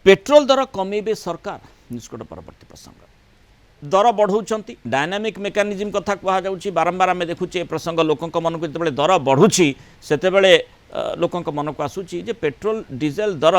Petrol दर कमेबे सरकार निष्कट परवर्ती प्रसंग दर बढ़ाऊँ डायनामिक मेकानिजम कथा कहुच्छी बारंबार आम देखुचे ए प्रसंग लोकों मन को जो दर बढ़ुची से लोकों मन को आसूची जे पेट्रोल डीजेल दर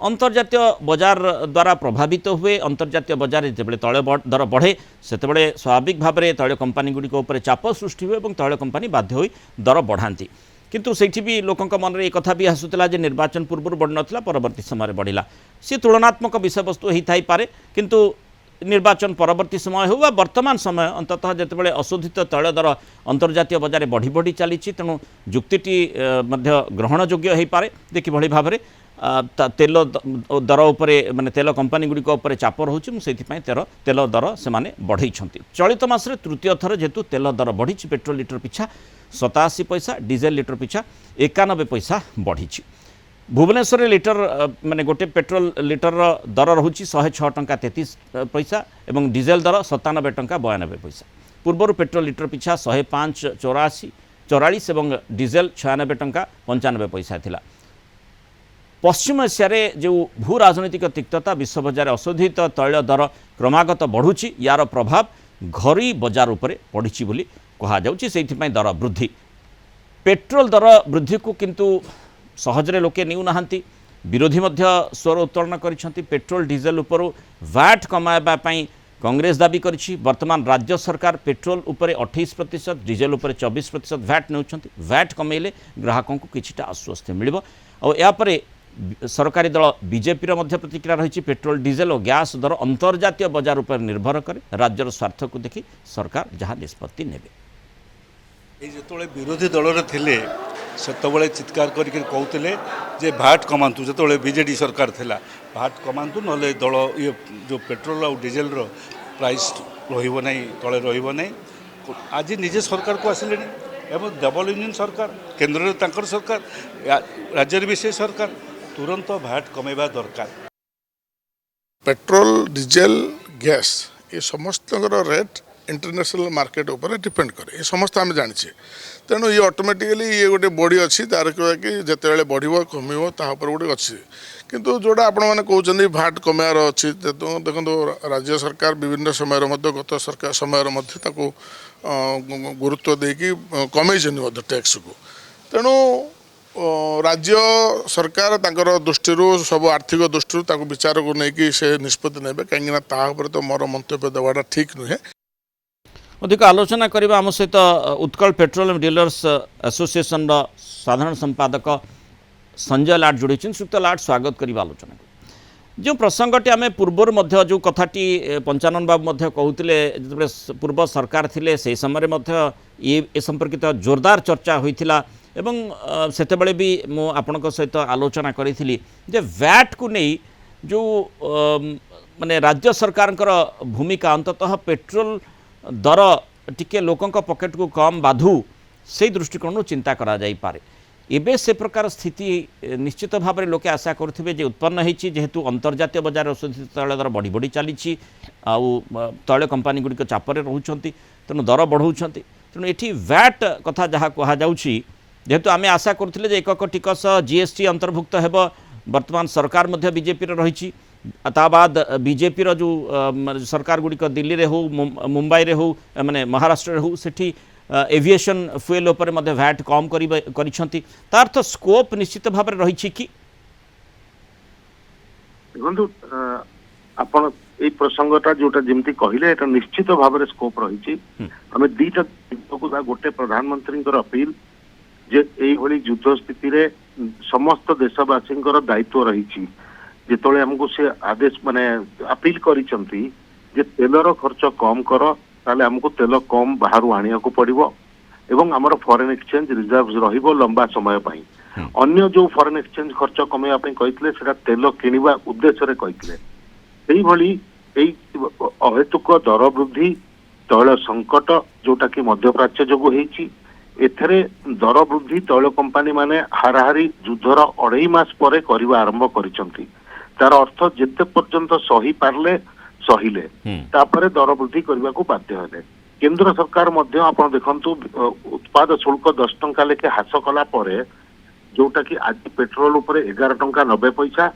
अंतर्जातीय बजार द्वारा प्रभावित हुए अंतर्जातीय बजार जो तैल दर बढ़े से स्वाभाविक भाव में तैल कंपानी गुड़िक चाप सृष्टि हुए और तैल कंपानी बाध्य होई दर बढ़ाती किंतु सेठी भी लोकों मन में एक भी आसूला जे निर्वाचन पूर्व बढ़ नाला परवर्ती समय बढ़ला सी तुलनात्मक विषय वस्तु होता ही पारे किंतु निर्वाचन परवर्ती समय हो वर्तमान समय अंततः जितेबाला अशोधित तैल दर अंतर्जातीय बजार बढ़ी बढ़ी चली तेणु जुक्ति ग्रहण योग्य हो पारे देखि भली भाव में तेल दर उपरे माने तेल कंपानी गुड़िक उपर चाप रोचे मुझे तेल दर से बढ़ई चलित मासरे तृतीय थर जेहेतु तेल दर बढ़ी पेट्रोल लिटर पिछा 87 पैसा डीजेल लिटर पिछा 91 पैसा बढ़ी भुवनेश्वर लिटर माने गोटे पेट्रोल लिटर दर रोचे 106 टंका 33 पैसा और डीजेल दर 97 टंका 92 पैसा पूर्वर पेट्रोल लिटर पिछा 105 44 और डीजेल 96 टंका 95 पैसा थिला। पश्चिम एशिया जो भू राजनैतिक तिक्तता विश्व बजार अशोधित तैल दर क्रमागत बढ़ुची यार प्रभाव घरोई बजार उपरे पड़ी बोली कहुच्छी से दर वृद्धि पेट्रोल दर वृद्धि को किंतु सहजरे लोके नेउना विरोधी मध्य स्वर उत्तोलन करिसेंती पेट्रोल डीजेल उपर वैट कमाइबा पई कांग्रेस दाबी करिछि वर्तमान राज्य सरकार पेट्रोल उपरे 28% डीजेल उपरे 24% वैट नेउछंती वैट कमेले ग्राहकों को किछिटा आश्वस्ति मिलिबो और या परे सरकारी दल बीजेपी मध्य प्रतिक्रिया रही पेट्रोल डीजेल और गैस दर अंतर्जातीय बजार उपर निर्भर करे राज्यर स्वार्थ को देखि सरकार जहाँ निष्पत्ति नेबे जो विरोधी दल थे सेतबले चित्कार करके कहते जे भाट कमातु जो बीजेडी सरकार थिला भाट कमातु ना दल ये जो पेट्रोल और डीजेल प्राइस रहिबो नहीं तले रहिबो नहीं आज निजे सरकार को आसिले एवं डबल इंजिन सरकार केन्द्र में तांकर सरकार राज्य भी से सरकार तुरंत भाट कमेबा दरकार। पेट्रोल डीजेल गैस ये समस्त रेट इंटरनेशनल मार्केट ऊपर डिपेंड करे ये समस्त आम जानी तेणु ये ऑटोमेटिकली ये गोटे बॉडी अच्छी तार कि जिते बढ़ो कम गोटे अच्छी किंतु जोड़ा आपण मैंने कहते भाट कमार अच्छी देखो राज्य सरकार विभिन्न समय गत सरकार समय गुरुत्व देकी कमे टैक्स को तेणु राज्य सरकार तांकर दृष्टि सब आर्थिक दृष्टि विचार को लेकिन से निष्पत्ति ने कहीं तो मोर मंतव्य देवाटा ठीक नुहे। अधिक आलोचना करबा आम सहित उत्कल पेट्रोलियम डीलर्स एसोसिएशन साधारण संपादक संजय लाट जोड़ी श्रीयुक्त लाट स्वागत करबा आलोचना जो प्रसंगटी आम पूर्वर मध्य जो कथाटी पंचानन बाबू कहते जो पूर्व सरकार थिले से समय ये संपर्कित जोरदार चर्चा होइथिला एवं सेतेबेले भी मु आपनक सहित आलोचना करी जे वैट को नहीं जो माने राज्य सरकार भूमिका अंततः पेट्रोल दर टिके लोकों पॉकेट को कम बाधु से दृष्टिकोण चिंता करा जाई पारे एबे से प्रकार स्थिति निश्चित भाव में लोके आशा करुथिबे जे उत्पन्न होईछि जेहेतु अंतर्जातीय बजार अशोधित तैल दर बढ़ी बढ़ी चली तैल कंपानी गुड़िक चापरे रोचंती तेणु दर बढ़ाउछंती तेणु एठी वैट कथा जहाँ कहुच्छी जेहेतु आम आशा करुथिले जे एकक टिकस जीएसटी अंतर्भुक्त हेब वर्तमान सरकार मध्य बीजेपी रही ताबाद बीजेपी जो सरकार गुड़िक दिल्ली रे हो मुंबई रे हो माने महाराष्ट्र रे हो सेठी एविएशन फ्यूएल उपर मध्य वैट कम करिसेंती तार तो स्कोप निश्चित भाव में रही कि देखो आपण ए प्रसंगटा जोटा जमती कहले एटा निश्चित भाव में स्कोप रही आम दीटा गोटे प्रधानमंत्री अपील जे एई भली युद्ध स्थिति रे समस्त देशवासी दायित्व रही जिते आमको से आदेश माने अपील करिसंती जे तेलर खर्च कम कर ताले हमको तेल कम बाहर आनिया को पड़िबो एवं हमर फॉरेन एक्सचेंज रिजर्व्स रहिबो लंबा समय पई अन्य जो फॉरेन एक्सचेंज खर्च कमेया पई कहितले सेटा तेल किनिबा उद्देश्य रे कहितले एई भली एई अहेतुक दर वृद्धि तैल संकट जोटा कि मध्यप्राच्य जोगु हेछि एथरे दर वृद्धि तैल कंपानी माने हाराहारी युद्धर 2.5 मास परे करबा आरंभ करिसंती तार अर्थ जिते पर्यंत सही पारले सहिले तापरे दर वृद्धि करने को बाध्य हेले केंद्र सरकार मध्य आपण देखंतु उत्पाद शुल्क 10 टंका लेके ह्रास कला परे जोटा कि आज पेट्रोल उपरे 11 टंका 90 पैसा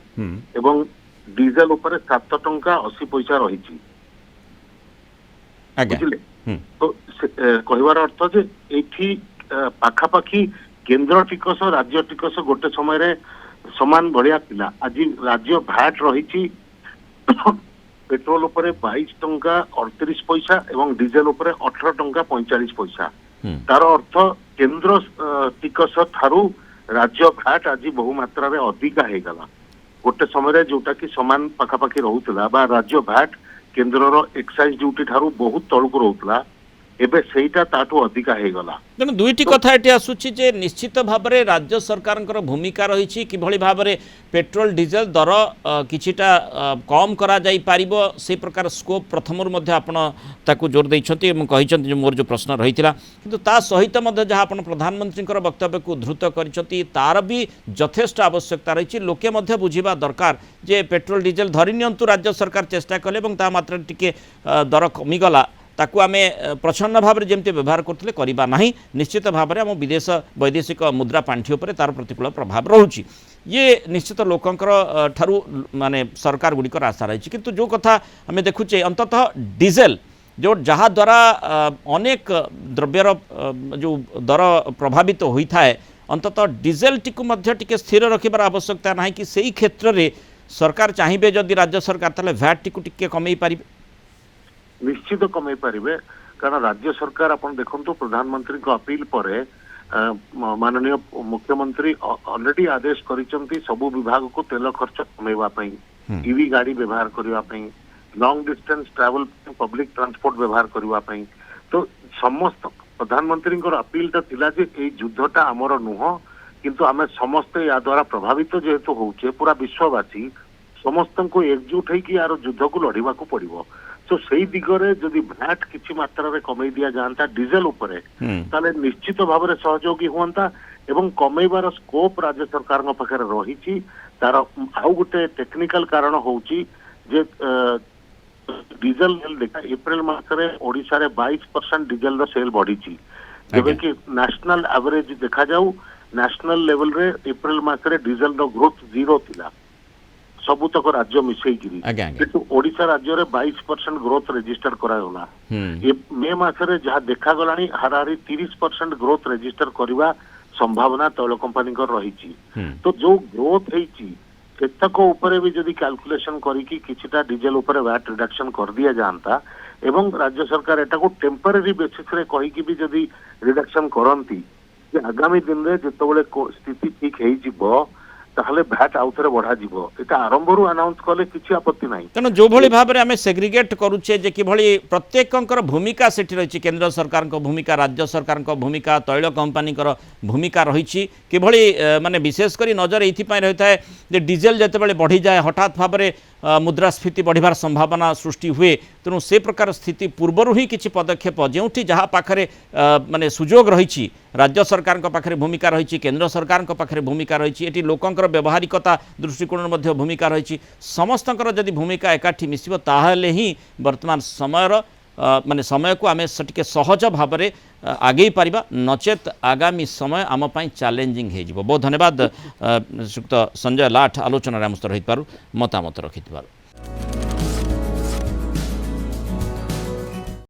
एवं ଡିଜେଲ ଉପରେ 7 ଟଙ୍କା 80 ପଇସା ରହିଛି ଆଜ୍ଞା ବୁଝିଲେ। ହୁଁ ତ କହିବାର ଅର୍ଥ ଯେ ଏଇଠି ପାଖାପାଖି କେନ୍ଦ୍ର ଟିକସ ରାଜ୍ୟ ଟିକସ ଗୋଟେ ସମୟରେ ସମାନ ଭଳିଆ ଥିଲା। ଆଜି ରାଜ୍ୟ ଭ୍ୟାଟ୍ ରହିଛି पेट्रोल उपरे 22 टंका 38 पैसा एवं डीजेल उपरे 18 टंका 45 पैसा तार अर्थ केंद्र टिकस थारू राज्य भैट आज बहु मात्रा रे अधिका हे गला गोटे समय जोटा कि समान पाखापाखि रहउतला बा राज्य भैट केंद्र एक्साइज ड्यूटी थारू बहुत तळुक रहउतला एबे सेटा ताठू अधिका हे गला। तेणु दुईटी कथा ये आसूची जे निश्चित भाव में राज्य सरकार भूमिका रही कि भाव में पेट्रोल डीजेल दर किछिटा कम करा जाई पारिबो से प्रकार स्कोप प्रथम आपको जोर देते मोर जो प्रश्न रही किंतु ता सहित जहाँ आप प्रधानमंत्री वक्तव्य को उद्धृत कर तार भी यथेष्ट आवश्यकता रही लोके बुझा दरकार जे पेट्रोल डीजेल धरी नियंतु राज्य सरकार चेष्टा कले मात्रा टिके दर कमिगला ताकू आमे प्रच्छन्न भाव में जमती व्यवहार करते करवा ना निश्चित भाव में आम विदेश वैदेशिक मुद्रा पांठि उपर तार प्रतिकूल प्रभाव रोचे ये निश्चित लोकंकर ठारू माने सरकार गुड़िकर आशा रही किंतु जो कथा आम देखुचे अंततः डीजेल जो जहाँ द्वारा अनेक द्रव्यर जो दर प्रभावित होता है अंततः डीजेल टी स्थिर रखिबार आवश्यकता ना कि सही क्षेत्र में सरकार चाहिए जदि राज्य सरकार ताले भैट टी कमे पारिबे निश्चित कमे पारिबे कारण राज्य सरकार अपन देखंतु प्रधानमंत्री को अपील परे माननीय मुख्यमंत्री ऑलरेडी आदेश करिसंती सबु विभाग को तेल खर्च कमेवा पई ईवी गाड़ी व्यवहार करबा पई long distance travel public transport व्यवहार करबा पई तो समस्त प्रधानमंत्री को अपील ता थिला जे ए युद्धटा हमर नुह किंतु आमे समस्त या द्वारा प्रभावित जेहेतु होचे पूरा विश्ववासी समस्त को एकजुट है कि यार युद्ध को लड़िबा को पड़िबो तो सही दिगरे जदि भैट किछि मात्रा रे कमे दिया जानता डीजेल उपरे ताले निश्चित भाव में सहयोगी हुअंता एवं कमेबार स्कोप राज्य सरकार पाखे रही तार आउ गोटे टेक्निकल कारण होउची जे डीजेल देखा एप्रिल मासरे ओडिसा रे 22% डीजेल रो सेल बढ़ी जबे कि नेशनल एवरेज देखा जाऊ नेशनल लेवल रे एप्रिल मासरे डीजेल रो ग्रोथ 0 थिला सबुतक राज्य मिसेकिरी किंतु ओडिशा राज्य रे 22% ग्रोथ रजिस्टर करागला मे मासरे जहाँ देखा गलानी हाराहारी 30% ग्रोथ रजिस्टर करवा संभावना तैल कंपनी रही तो जो ग्रोथ होती सेतक उपरे भी जदि कैलकुलेशन करिकी किछिटा डीजेल उपरे वैट रिडक्शन कर दिया जानता एवं राज्य सरकार एटा को टेम्पररी बेसिस रे कहिकी भी जदि रिडक्शन करंती जे आगामी दिन रे जेतबेले स्थिति ठीक हेई जिवो ताहले भैट आउथरे बढ़ा जीवो एटा आरंभरू अनाउंस कले किछि आपत्ति नाही तेणु जो भली भाव में आम सेग्रिगेट करुचे जे कि भली प्रत्येकंकर भूमिका सेठी रही केंद्र सरकार भूमिका राज्य सरकार भूमिका तैल कंपनी भूमिका रही कि भली माने विशेषकर नजर ये रही है जे डीजेल जितेबाला बढ़ी जाए हठात भाव में मुद्रास्फीति बढ़िबार संभावना सृष्टि हुए तेणु से प्रकार स्थिति पूर्वर ही किछि पदक्षेप जो जहाँ पाखरे माने सुजोग रही राज्य सरकार पाखरे भूमिका रही केंद्र सरकार पाखरे भूमिका रही एटी लोकंकर व्यवहारिकता दृष्टिकोण मध्य भूमिका रही समस्तंकर जदि भूमिका एकाठी मिसिबो ताहले ही वर्तमान समयर माने समय को आमे सटिके सहज भाव में आगे पारिबा नचेत आगामी समय आम पाई चैलेंजिंग हे जिवो। बहुत धन्यवाद श्रीयुक्त संजय लाठ आलोचना आम सहित मतामत रखिथिबार।